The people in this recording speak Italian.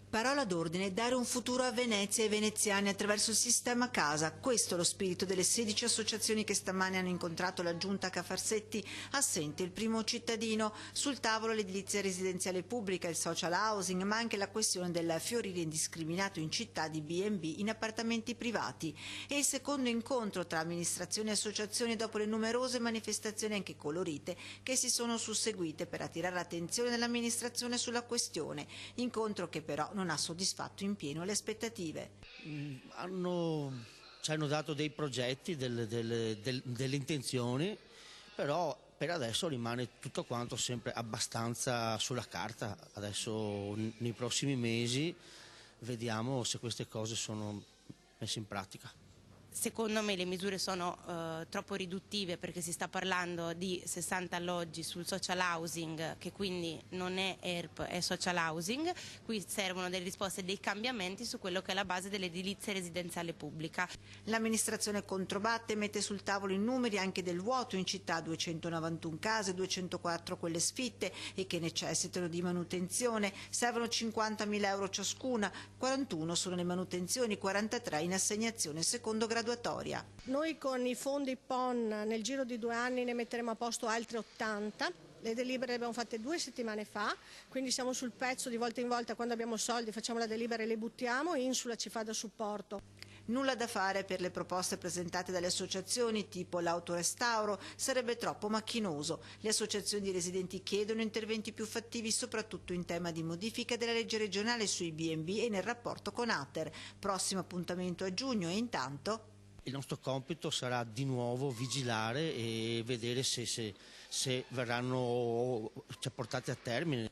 Parola d'ordine: dare un futuro a Venezia e ai veneziani attraverso il sistema casa. Questo è lo spirito delle 16 associazioni che stamane hanno incontrato la giunta Cafarsetti, assente il primo cittadino. Sul tavolo l'edilizia residenziale pubblica, il social housing, ma anche la questione del fiorire indiscriminato in città di B&B in appartamenti privati. E il secondo incontro tra amministrazioni e associazioni dopo le numerose manifestazioni anche colorite che si sono susseguite per attirare l'attenzione dell'amministrazione sulla questione. Incontro che però non ha soddisfatto in pieno le aspettative. Ci hanno dato dei progetti, delle intenzioni, però per adesso rimane tutto quanto sempre abbastanza sulla carta. Adesso nei prossimi mesi vediamo se queste cose sono messe in pratica. Secondo me le misure sono troppo riduttive, perché si sta parlando di 60 alloggi sul social housing, che quindi non è ERP, è social housing. Qui servono delle risposte e dei cambiamenti su quello che è la base dell'edilizia residenziale pubblica. L'amministrazione controbatte e mette sul tavolo i numeri anche del vuoto in città: 291 case, 204 quelle sfitte e che necessitano di manutenzione. Servono 50.000 euro ciascuna, 41 sono le manutenzioni, 43 in assegnazione secondo graduatoria. Noi con i fondi PON nel giro di 2 anni ne metteremo a posto altre 80. Le delibere le abbiamo fatte 2 settimane fa, quindi siamo sul pezzo. Di volta in volta, quando abbiamo soldi, facciamo la delibera e le buttiamo. Insula ci fa da supporto. Nulla da fare per le proposte presentate dalle associazioni, tipo l'autorestauro, sarebbe troppo macchinoso. Le associazioni di residenti chiedono interventi più fattivi, soprattutto in tema di modifica della legge regionale sui B&B e nel rapporto con Ater. Prossimo appuntamento a giugno e intanto il nostro compito sarà di nuovo vigilare e vedere se verranno portati a termine.